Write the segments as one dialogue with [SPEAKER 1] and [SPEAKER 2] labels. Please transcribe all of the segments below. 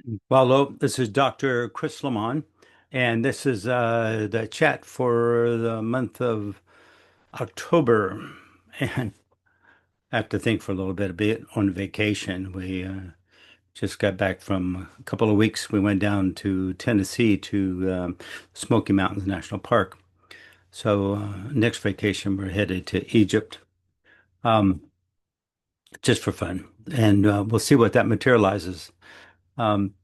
[SPEAKER 1] Well, hello, this is Dr. Lemmon, and this is the chat for the month of October. And I have to think for a bit on vacation. We just got back from a couple of weeks. We went down to Tennessee to Smoky Mountains National Park. So next vacation, we're headed to Egypt, um, just for fun, and we'll see what that materializes. Um,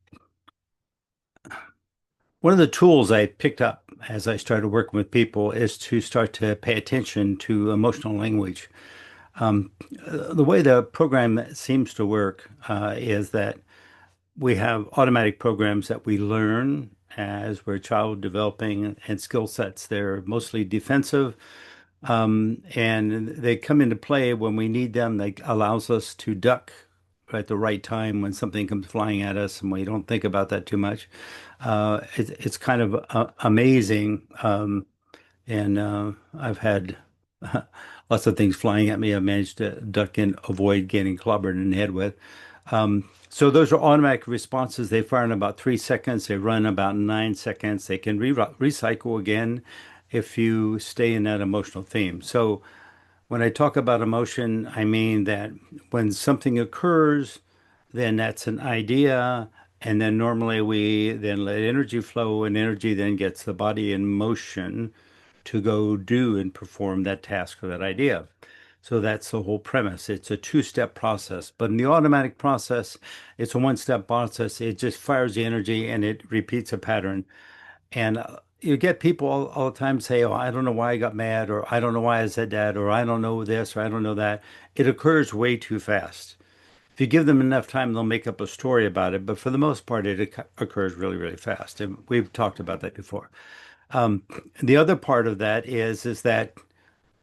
[SPEAKER 1] One of the tools I picked up as I started working with people is to start to pay attention to emotional language. Um, the way the program seems to work is that we have automatic programs that we learn as we're child developing and skill sets. They're mostly defensive, and they come into play when we need them. They allows us to duck at the right time when something comes flying at us, and we don't think about that too much. It's kind of amazing, and I've had lots of things flying at me. I managed to duck and avoid getting clobbered in the head with. So those are automatic responses. They fire in about 3 seconds. They run about 9 seconds. They can recycle again if you stay in that emotional theme. So when I talk about emotion, I mean that when something occurs, then that's an idea. And then normally we then let energy flow, and energy then gets the body in motion to go do and perform that task or that idea. So that's the whole premise. It's a two-step process. But in the automatic process, it's a one-step process. It just fires the energy and it repeats a pattern. And you get people all the time say, "Oh, I don't know why I got mad," or "I don't know why I said that," or "I don't know this," or "I don't know that." It occurs way too fast. If you give them enough time, they'll make up a story about it. But for the most part, it occurs really, really fast. And we've talked about that before. Um, the other part of that is that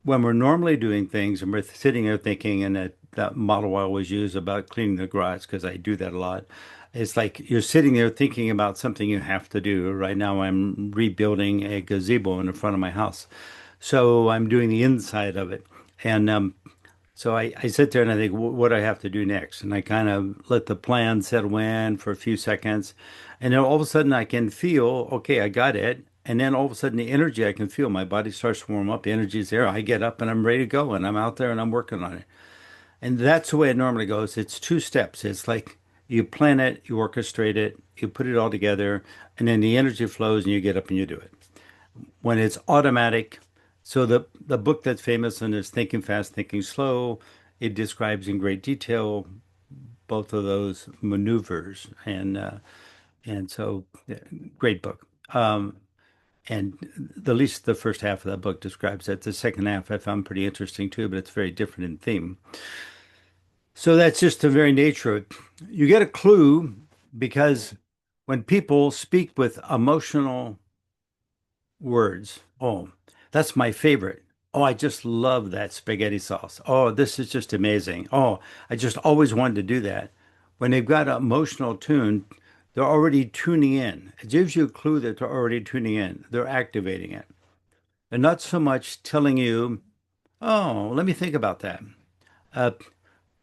[SPEAKER 1] when we're normally doing things and we're sitting there thinking, and that model I always use about cleaning the garage, because I do that a lot, it's like you're sitting there thinking about something you have to do. Right now, I'm rebuilding a gazebo in the front of my house. So I'm doing the inside of it. And so I sit there and I think, what do I have to do next? And I kind of let the plan settle in for a few seconds. And then all of a sudden I can feel, okay, I got it. And then all of a sudden the energy I can feel, my body starts to warm up. The energy's there. I get up and I'm ready to go. And I'm out there and I'm working on it. And that's the way it normally goes. It's two steps. It's like you plan it, you orchestrate it, you put it all together, and then the energy flows and you get up and you do it when it's automatic. So the book that's famous and is Thinking Fast, Thinking Slow, it describes in great detail both of those maneuvers, and so great book. And the least the first half of that book describes it. The second half I found pretty interesting too, but it's very different in theme. So that's just the very nature of it. You get a clue because when people speak with emotional words. Oh, that's my favorite. Oh, I just love that spaghetti sauce. Oh, this is just amazing. Oh, I just always wanted to do that. When they've got an emotional tune, they're already tuning in. It gives you a clue that they're already tuning in. They're activating it. They're not so much telling you, oh, let me think about that. Uh,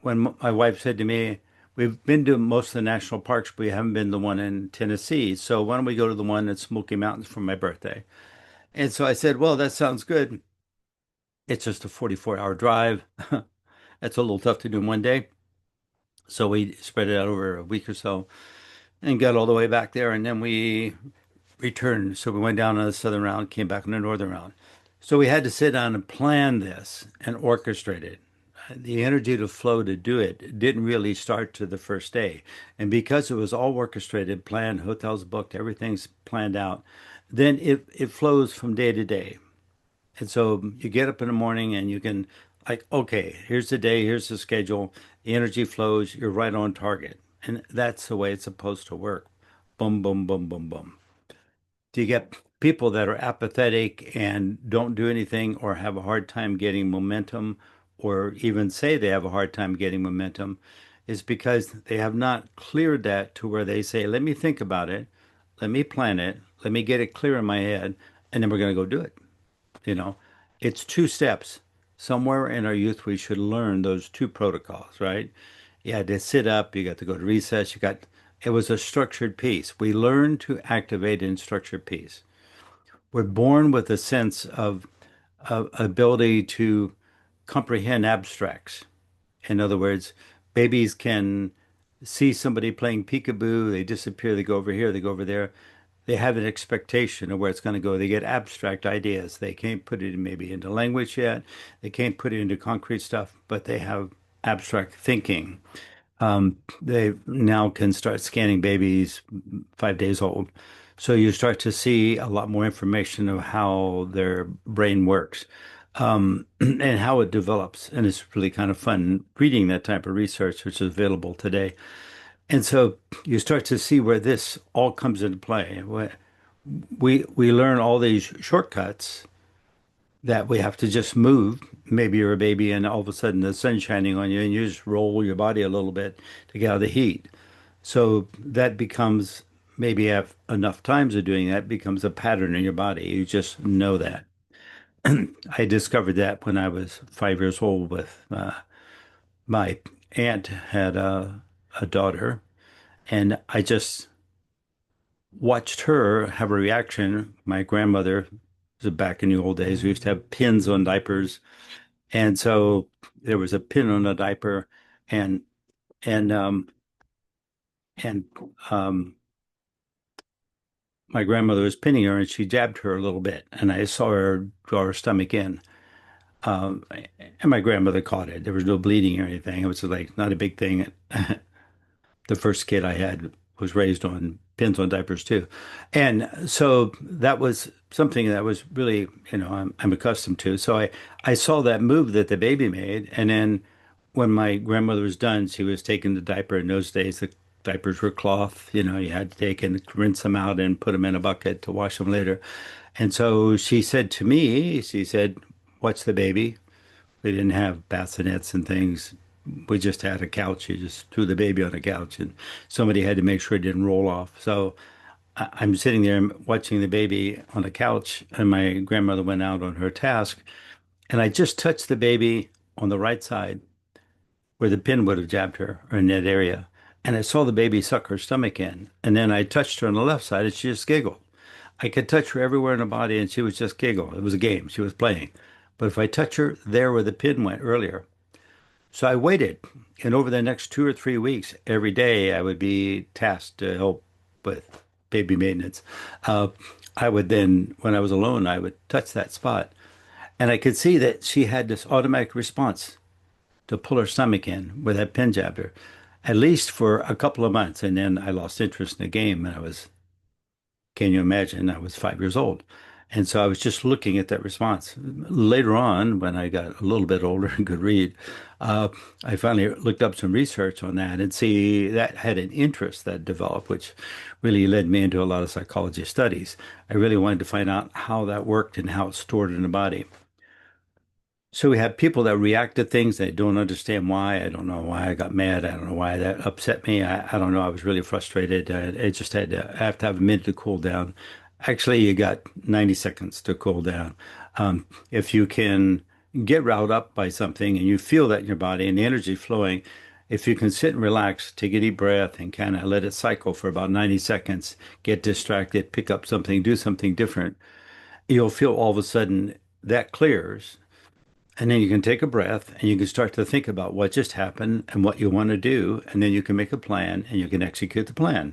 [SPEAKER 1] when my wife said to me, we've been to most of the national parks, but we haven't been to the one in Tennessee. So why don't we go to the one at Smoky Mountains for my birthday? And so I said, well, that sounds good. It's just a 44-hour drive. That's a little tough to do in one day. So we spread it out over a week or so and got all the way back there. And then we returned. So we went down on the southern route, came back on the northern route. So we had to sit down and plan this and orchestrate it. The energy to flow to do it didn't really start to the first day. And because it was all orchestrated, planned, hotels booked, everything's planned out, then it flows from day to day. And so you get up in the morning and you can, like, okay, here's the day, here's the schedule, the energy flows, you're right on target. And that's the way it's supposed to work. Boom, boom, boom, boom, boom. Do you get people that are apathetic and don't do anything or have a hard time getting momentum or even say they have a hard time getting momentum is because they have not cleared that to where they say, let me think about it, let me plan it, let me get it clear in my head, and then we're going to go do it. You know, it's two steps. Somewhere in our youth, we should learn those two protocols, right? You had to sit up, you got to go to recess, you got It was a structured piece. We learn to activate in structured piece. We're born with a sense of ability to comprehend abstracts. In other words, babies can see somebody playing peekaboo, they disappear, they go over here, they go over there. They have an expectation of where it's going to go. They get abstract ideas. They can't put it maybe into language yet. They can't put it into concrete stuff, but they have abstract thinking. They now can start scanning babies 5 days old. So you start to see a lot more information of how their brain works, and how it develops. And it's really kind of fun reading that type of research, which is available today. And so you start to see where this all comes into play. We learn all these shortcuts that we have to just move. Maybe you're a baby and all of a sudden the sun's shining on you and you just roll your body a little bit to get out of the heat. So that becomes, maybe have enough times of doing that, becomes a pattern in your body. You just know that. I discovered that when I was 5 years old with my aunt had a daughter, and I just watched her have a reaction. My grandmother, this is back in the old days, we used to have pins on diapers. And so there was a pin on a diaper, and and and my grandmother was pinning her, and she jabbed her a little bit, and I saw her draw her stomach in. And my grandmother caught it. There was no bleeding or anything. It was like not a big thing. The first kid I had was raised on pins on diapers too. And so that was something that was really, I'm accustomed to. So I saw that move that the baby made. And then when my grandmother was done, she was taking the diaper. In those days, the diapers were cloth. You had to take and rinse them out and put them in a bucket to wash them later. And so she said to me, she said, "Watch the baby." We didn't have bassinets and things. We just had a couch. You just threw the baby on a couch, and somebody had to make sure it didn't roll off. So I'm sitting there watching the baby on the couch, and my grandmother went out on her task, and I just touched the baby on the right side where the pin would have jabbed her, or in that area. And I saw the baby suck her stomach in. And then I touched her on the left side, and she just giggled. I could touch her everywhere in the body, and she was just giggle. It was a game. She was playing. But if I touch her there where the pin went earlier, so I waited, and over the next 2 or 3 weeks, every day I would be tasked to help with baby maintenance. Uh, I would then, when I was alone, I would touch that spot, and I could see that she had this automatic response to pull her stomach in where that pin jabbed her, at least for a couple of months, and then I lost interest in the game, and I was, can you imagine? I was 5 years old. And so I was just looking at that response. Later on, when I got a little bit older and could read, uh, I finally looked up some research on that and see that had an interest that developed, which really led me into a lot of psychology studies. I really wanted to find out how that worked and how it's stored in the body. So we have people that react to things they don't understand why. I don't know why I got mad. I don't know why that upset me. I don't know. I was really frustrated. It just I have to have a minute to cool down. Actually, you got 90 seconds to cool down. If you can get riled up by something and you feel that in your body and the energy flowing, if you can sit and relax, take a deep breath and kind of let it cycle for about 90 seconds, get distracted, pick up something, do something different, you'll feel all of a sudden that clears, and then you can take a breath and you can start to think about what just happened and what you want to do. And then you can make a plan and you can execute the plan.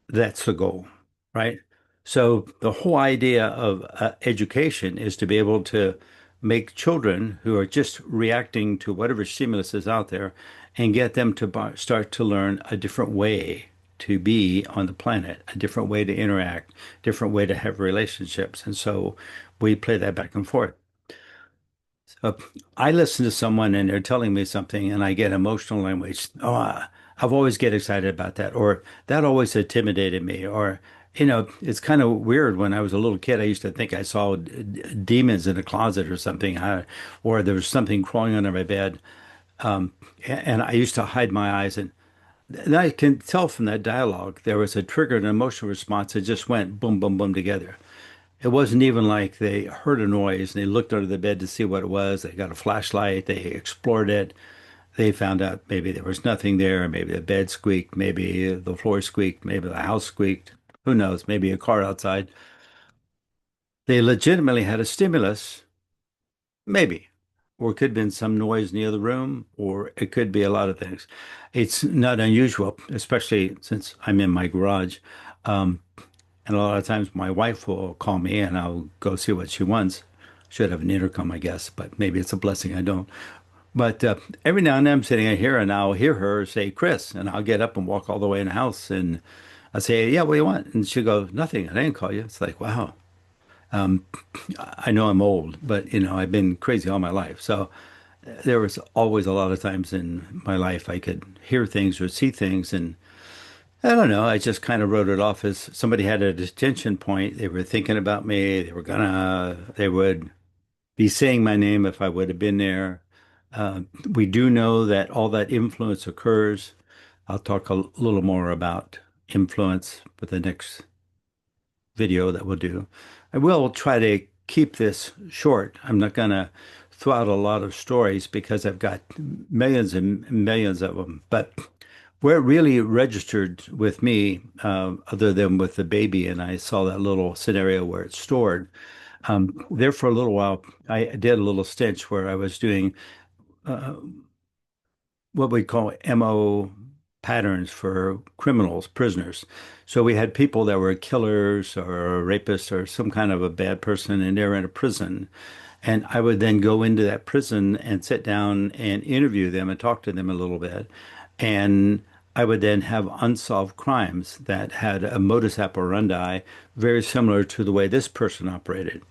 [SPEAKER 1] That's the goal, right? So the whole idea of education is to be able to make children who are just reacting to whatever stimulus is out there and get them to start to learn a different way to be on the planet, a different way to interact, different way to have relationships. And so we play that back and forth. So I listen to someone and they're telling me something and I get emotional language. Oh, I've always get excited about that, or that always intimidated me, or it's kind of weird. When I was a little kid, I used to think I saw demons in a closet or something, or there was something crawling under my bed, and I used to hide my eyes. And I can tell from that dialogue there was a trigger, an emotional response that just went boom, boom, boom together. It wasn't even like they heard a noise and they looked under the bed to see what it was. They got a flashlight, they explored it. They found out maybe there was nothing there, maybe the bed squeaked, maybe the floor squeaked, maybe the house squeaked. Who knows? Maybe a car outside. They legitimately had a stimulus, maybe. Or it could have been some noise near the room, or it could be a lot of things. It's not unusual, especially since I'm in my garage. Um, and a lot of times my wife will call me and I'll go see what she wants. Should have an intercom, I guess, but maybe it's a blessing I don't. But every now and then I'm sitting in here and I'll hear her say, Chris, and I'll get up and walk all the way in the house and I say, yeah, what do you want? And she'll go, nothing. I didn't call you. It's like, wow. Um, I know I'm old, but I've been crazy all my life. So there was always a lot of times in my life I could hear things or see things, and I don't know. I just kind of wrote it off as somebody had a detention point. They were thinking about me. They would be saying my name if I would have been there. We do know that all that influence occurs. I'll talk a little more about influence with the next video that we'll do. I will try to keep this short. I'm not going to throw out a lot of stories because I've got millions and millions of them. But where it really registered with me, other than with the baby, and I saw that little scenario where it's stored, there for a little while, I did a little stitch where I was doing uh, what we call MO patterns for criminals, prisoners. So we had people that were killers or rapists or some kind of a bad person, and they're in a prison. And I would then go into that prison and sit down and interview them and talk to them a little bit. And I would then have unsolved crimes that had a modus operandi very similar to the way this person operated.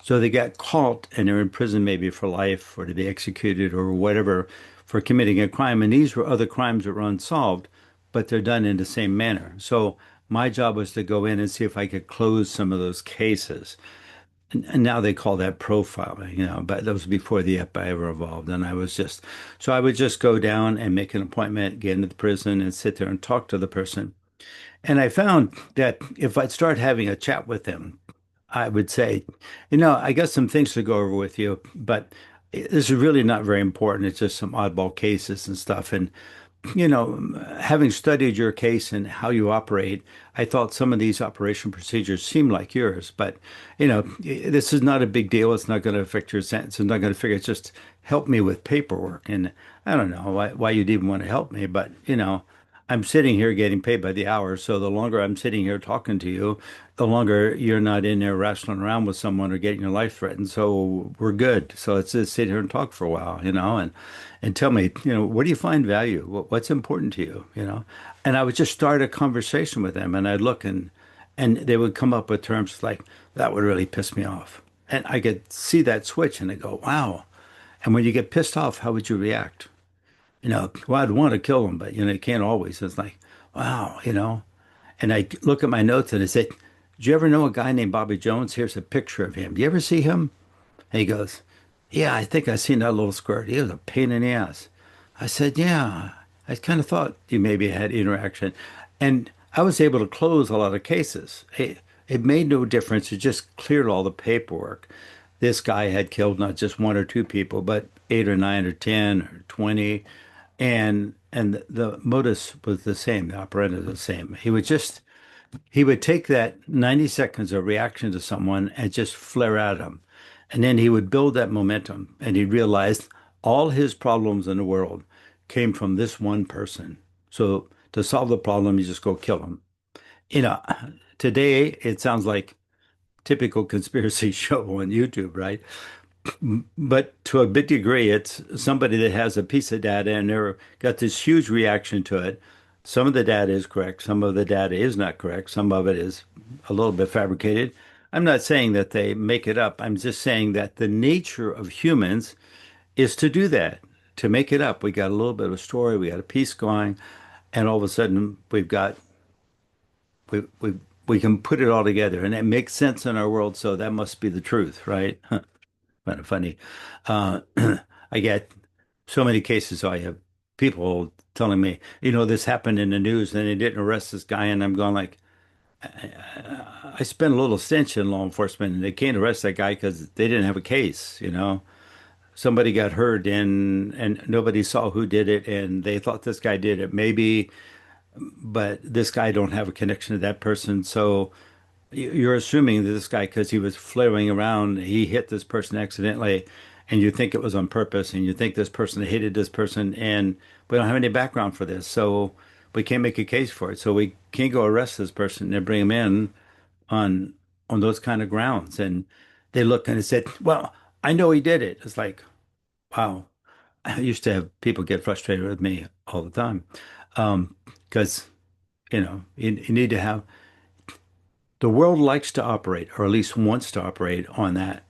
[SPEAKER 1] So they got caught and they're in prison maybe for life or to be executed or whatever for committing a crime. And these were other crimes that were unsolved, but they're done in the same manner. So my job was to go in and see if I could close some of those cases. And now they call that profiling, but that was before the FBI ever evolved. And so I would just go down and make an appointment, get into the prison and sit there and talk to the person. And I found that if I'd start having a chat with them, I would say, I got some things to go over with you, but this is really not very important. It's just some oddball cases and stuff. And having studied your case and how you operate, I thought some of these operation procedures seemed like yours, but this is not a big deal. It's not going to affect your sentence. It's not going to figure. It's just help me with paperwork. And I don't know why you'd even want to help me, but I'm sitting here getting paid by the hour. So the longer I'm sitting here talking to you, the longer you're not in there wrestling around with someone or getting your life threatened. So we're good. So let's just sit here and talk for a while, and tell me, what do you find value? What's important to you, And I would just start a conversation with them and I'd look and they would come up with terms like, that would really piss me off. And I could see that switch and I go, wow. And when you get pissed off, how would you react? Well, I'd want to kill them, but you can't always. It's like, wow, And I look at my notes and I say, "Did you ever know a guy named Bobby Jones? Here's a picture of him. Do you ever see him?" And he goes, "Yeah, I think I seen that little squirt. He was a pain in the ass." I said, "Yeah, I kind of thought you maybe had interaction," and I was able to close a lot of cases. It made no difference. It just cleared all the paperwork. This guy had killed not just one or two people, but eight or nine or 10 or 20. And the modus was the same. The operandi was the same. He would take that 90 seconds of reaction to someone and just flare at them. And then he would build that momentum. And he realized all his problems in the world came from this one person. So to solve the problem, you just go kill him. You know, Today it sounds like typical conspiracy show on YouTube, right? But to a big degree, it's somebody that has a piece of data and they're got this huge reaction to it. Some of the data is correct, some of the data is not correct, some of it is a little bit fabricated. I'm not saying that they make it up. I'm just saying that the nature of humans is to do that, to make it up. We got a little bit of a story, we got a piece going, and all of a sudden we can put it all together, and it makes sense in our world. So that must be the truth, right? Kind of funny. Uh, I get so many cases. I have people telling me, this happened in the news and they didn't arrest this guy. And I'm going like, I spent a little stint in law enforcement and they can't arrest that guy because they didn't have a case. somebody got hurt and nobody saw who did it and they thought this guy did it. Maybe, but this guy don't have a connection to that person. So you're assuming that this guy, because he was flailing around, he hit this person accidentally, and you think it was on purpose, and you think this person hated this person, and we don't have any background for this, so we can't make a case for it. So we can't go arrest this person and bring him in on those kind of grounds. And they look and they said, "Well, I know he did it." It's like, wow. I used to have people get frustrated with me all the time, because you need to have the world likes to operate, or at least wants to operate on that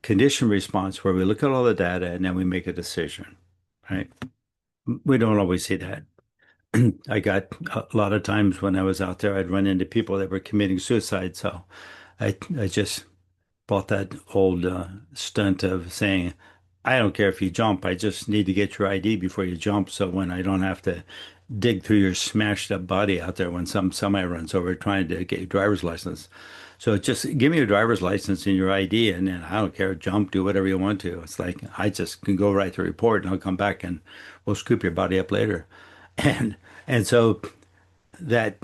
[SPEAKER 1] condition response where we look at all the data and then we make a decision, right? We don't always see that. I got a lot of times when I was out there, I'd run into people that were committing suicide. So I just bought that old stunt of saying, I don't care if you jump, I just need to get your ID before you jump. So when I don't have to dig through your smashed up body out there when some semi runs over trying to get your driver's license. So just give me your driver's license and your ID, and then I don't care, jump, do whatever you want to. It's like I just can go write the report and I'll come back and we'll scoop your body up later. And so that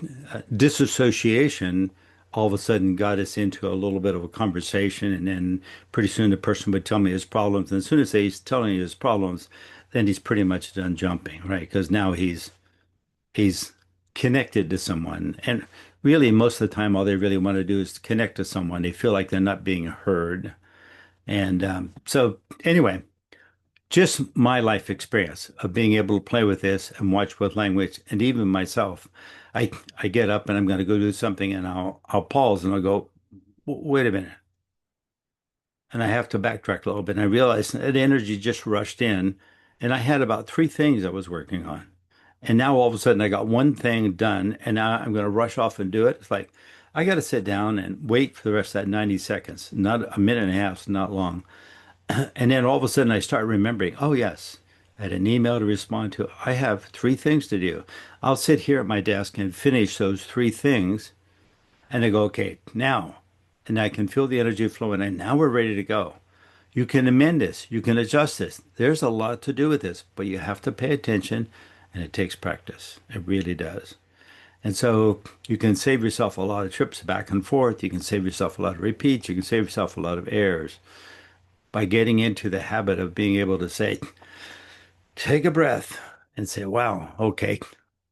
[SPEAKER 1] disassociation all of a sudden got us into a little bit of a conversation, and then pretty soon the person would tell me his problems, and as soon as he's telling you his problems, then he's pretty much done jumping, right? Because now he's connected to someone, and really most of the time all they really want to do is connect to someone. They feel like they're not being heard, and so anyway, just my life experience of being able to play with this and watch with language, and even myself. I get up and I'm going to go do something, and I'll pause and I'll go, Wait a minute," and I have to backtrack a little bit. And I realized that energy just rushed in, and I had about three things I was working on, and now all of a sudden I got one thing done, and now I'm going to rush off and do it. It's like I got to sit down and wait for the rest of that 90 seconds, not a minute and a half, it's not long. And then all of a sudden I start remembering, oh, yes, I had an email to respond to. I have three things to do. I'll sit here at my desk and finish those three things. And I go, okay, now. And I can feel the energy flowing. And now we're ready to go. You can amend this. You can adjust this. There's a lot to do with this, but you have to pay attention, and it takes practice. It really does. And so you can save yourself a lot of trips back and forth. You can save yourself a lot of repeats. You can save yourself a lot of errors by getting into the habit of being able to say, take a breath and say, wow, okay,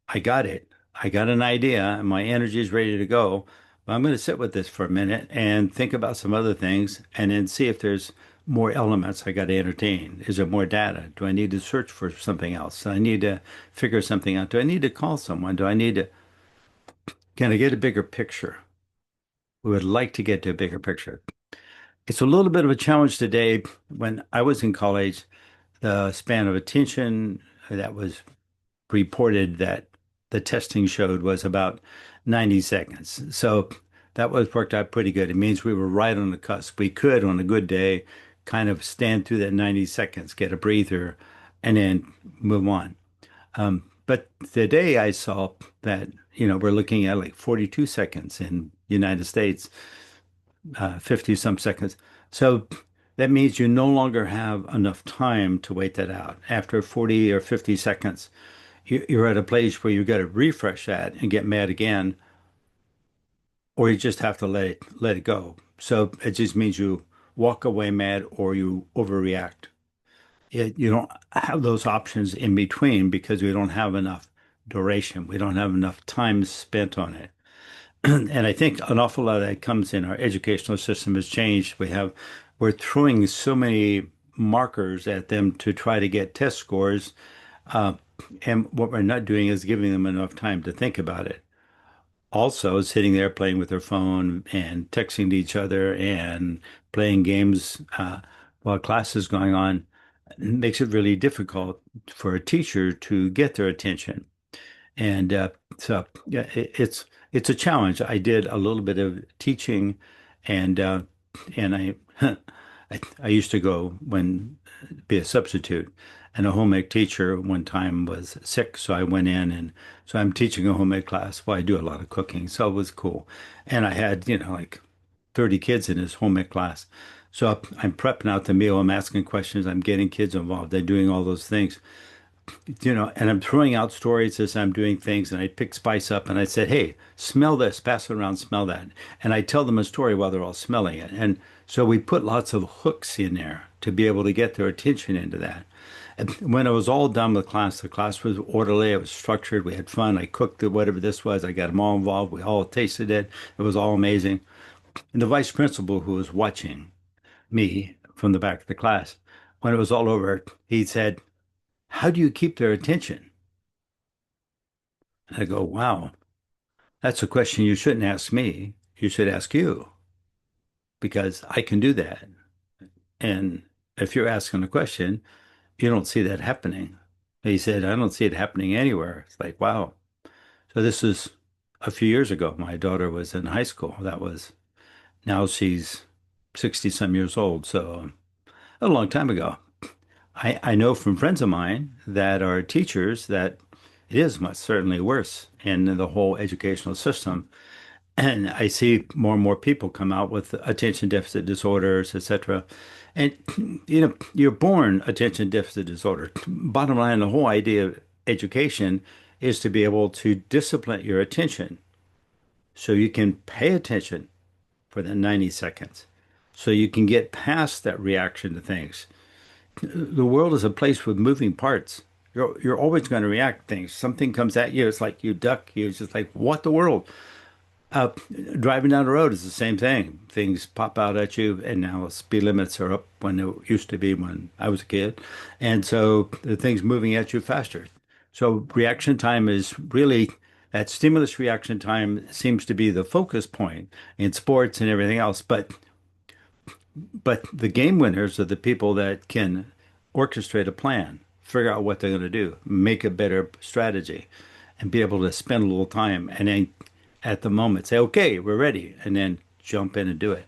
[SPEAKER 1] I got it. I got an idea and my energy is ready to go. But I'm going to sit with this for a minute and think about some other things and then see if there's more elements I got to entertain. Is there more data? Do I need to search for something else? Do I need to figure something out? Do I need to call someone? Can I get a bigger picture? We would like to get to a bigger picture. It's a little bit of a challenge today. When I was in college, the span of attention that was reported that the testing showed was about 90 seconds. So that was worked out pretty good. It means we were right on the cusp. We could, on a good day, kind of stand through that 90 seconds, get a breather, and then move on. But today I saw that, we're looking at like 42 seconds in the United States, 50 some seconds. So that means you no longer have enough time to wait that out. After 40 or 50 seconds, you're at a place where you got to refresh that and get mad again, or you just have to let it go. So it just means you walk away mad or you overreact. You don't have those options in between because we don't have enough duration. We don't have enough time spent on it. And I think an awful lot of that comes in our educational system has changed. We're throwing so many markers at them to try to get test scores. Uh, and what we're not doing is giving them enough time to think about it. Also, sitting there playing with their phone and texting to each other and playing games while class is going on makes it really difficult for a teacher to get their attention. And so, yeah, it's a challenge. I did a little bit of teaching, and I I used to go when be a substitute, and a home ec teacher one time was sick, so I went in, and so I'm teaching a home ec class. Well, I do a lot of cooking, so it was cool, and I had like 30 kids in this home ec class. So I'm prepping out the meal. I'm asking questions. I'm getting kids involved. I'm doing all those things, and I'm throwing out stories as I'm doing things. And I pick spice up and I said, "Hey, smell this, pass it around, smell that." And I tell them a story while they're all smelling it. And so we put lots of hooks in there to be able to get their attention into that. And when it was all done with class, the class was orderly, it was structured, we had fun. I cooked it, whatever this was. I got them all involved. We all tasted it. It was all amazing. And the vice principal who was watching me from the back of the class, when it was all over, he said, "How do you keep their attention?" And I go, "Wow, that's a question you shouldn't ask me. You should ask you because I can do that." And if you're asking a question, you don't see that happening. He said, "I don't see it happening anywhere." It's like, wow. So this is a few years ago. My daughter was in high school. Now she's 60 some years old. So a long time ago. I know from friends of mine that are teachers that it is much certainly worse in the whole educational system. And I see more and more people come out with attention deficit disorders, etc. And you're born attention deficit disorder. Bottom line, the whole idea of education is to be able to discipline your attention so you can pay attention for the 90 seconds, so you can get past that reaction to things. The world is a place with moving parts. You're always going to react to things. Something comes at you, it's like you duck. You're just like, what the world? Uh, Driving down the road is the same thing. Things pop out at you, and now speed limits are up when it used to be when I was a kid. And so the things moving at you faster. So reaction time is really that stimulus reaction time seems to be the focus point in sports and everything else. But the game winners are the people that can orchestrate a plan, figure out what they're going to do, make a better strategy, and be able to spend a little time and then at the moment say, okay, we're ready, and then jump in and do it.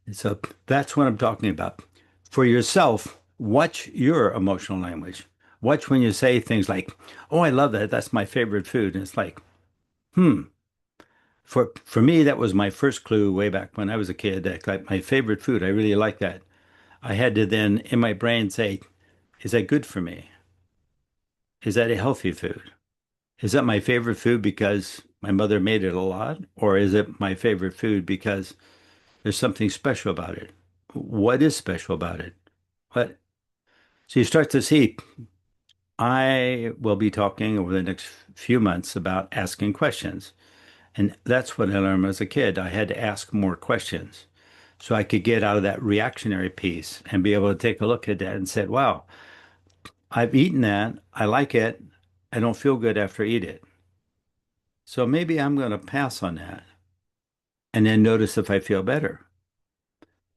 [SPEAKER 1] And so that's what I'm talking about. For yourself, watch your emotional language. Watch when you say things like, "Oh, I love that. That's my favorite food." And it's like, hmm. For me, that was my first clue way back when I was a kid. That like my favorite food. I really like that. I had to then in my brain say, is that good for me? Is that a healthy food? Is that my favorite food because my mother made it a lot? Or is it my favorite food because there's something special about it? What is special about it? What? So you start to see, I will be talking over the next few months about asking questions. And that's what I learned as a kid. I had to ask more questions so I could get out of that reactionary piece and be able to take a look at that and say, wow, I've eaten that. I like it. I don't feel good after I eat it. So maybe I'm going to pass on that and then notice if I feel better.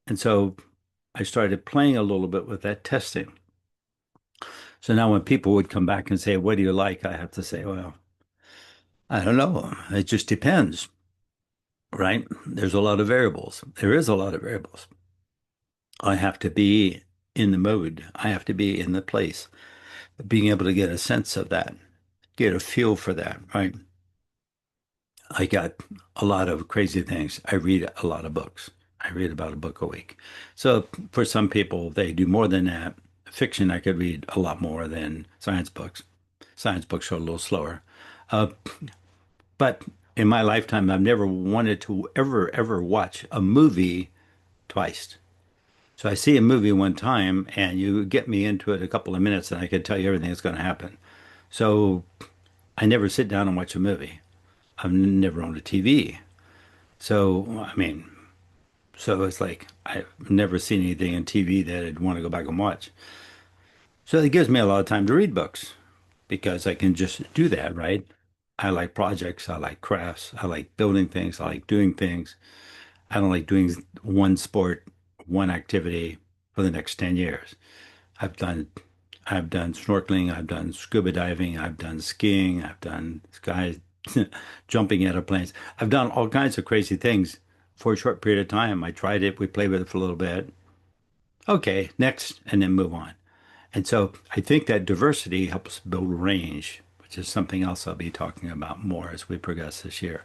[SPEAKER 1] And so I started playing a little bit with that testing. So now when people would come back and say, what do you like? I have to say, well, I don't know. It just depends, right? There's a lot of variables. There is a lot of variables. I have to be in the mood. I have to be in the place, being able to get a sense of that, get a feel for that, right? I got a lot of crazy things. I read a lot of books. I read about a book a week. So for some people, they do more than that. Fiction, I could read a lot more than science books. Science books are a little slower. Uh, but in my lifetime, I've never wanted to ever watch a movie twice. So I see a movie one time and you get me into it a couple of minutes and I can tell you everything that's going to happen. So I never sit down and watch a movie. I've never owned a TV. So, I mean, so it's like I've never seen anything on TV that I'd want to go back and watch. So it gives me a lot of time to read books because I can just do that, right? I like projects, I like crafts, I like building things, I like doing things. I don't like doing one sport, one activity for the next 10 years. I've done I've done snorkeling, I've done scuba diving, I've done skiing, I've done sky jumping out of planes. I've done all kinds of crazy things for a short period of time. I tried it, we played with it for a little bit. Okay, next, and then move on. And so I think that diversity helps build range, which is something else I'll be talking about more as we progress this year.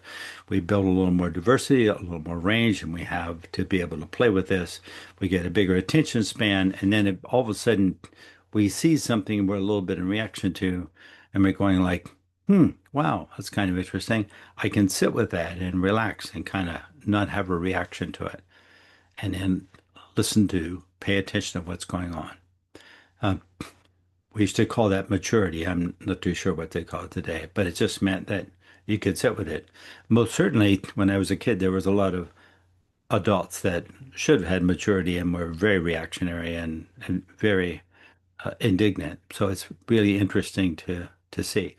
[SPEAKER 1] We build a little more diversity, a little more range, and we have to be able to play with this. We get a bigger attention span, and then all of a sudden we see something we're a little bit in reaction to, and we're going like, wow, that's kind of interesting. I can sit with that and relax and kind of not have a reaction to it, and then listen to, pay attention to what's going on. Uh, we used to call that maturity. I'm not too sure what they call it today, but it just meant that you could sit with it. Most certainly, when I was a kid, there was a lot of adults that should have had maturity and were very reactionary and very indignant. So it's really interesting to see.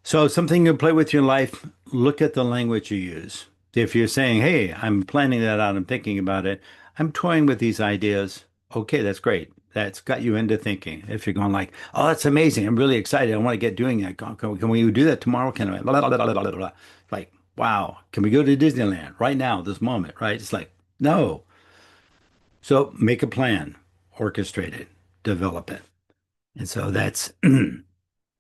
[SPEAKER 1] So something you play with your life, look at the language you use. If you're saying, hey, I'm planning that out, I'm thinking about it, I'm toying with these ideas, okay, that's great. That's got you into thinking. If you're going like, oh, that's amazing. I'm really excited. I want to get doing that. Can we do that tomorrow? Can I? Blah, blah, blah, blah, blah, blah. Like, wow, can we go to Disneyland right now, this moment, right? It's like, no. So make a plan, orchestrate it, develop it. And so that's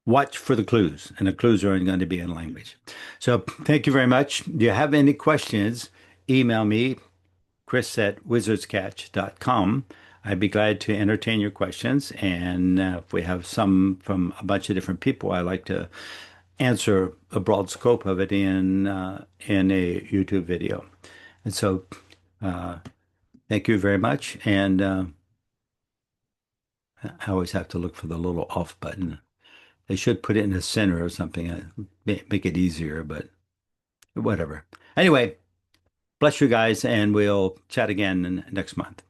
[SPEAKER 1] watch for the clues, and the clues are going to be in language. So thank you very much. Do you have any questions? Email me, chris@wizardscatch.com. I'd be glad to entertain your questions. And if we have some from a bunch of different people, I like to answer a broad scope of it in a YouTube video. And so uh, thank you very much. And I always have to look for the little off button. They should put it in the center or something, make it easier, but whatever. Anyway, bless you guys, and we'll chat again next month.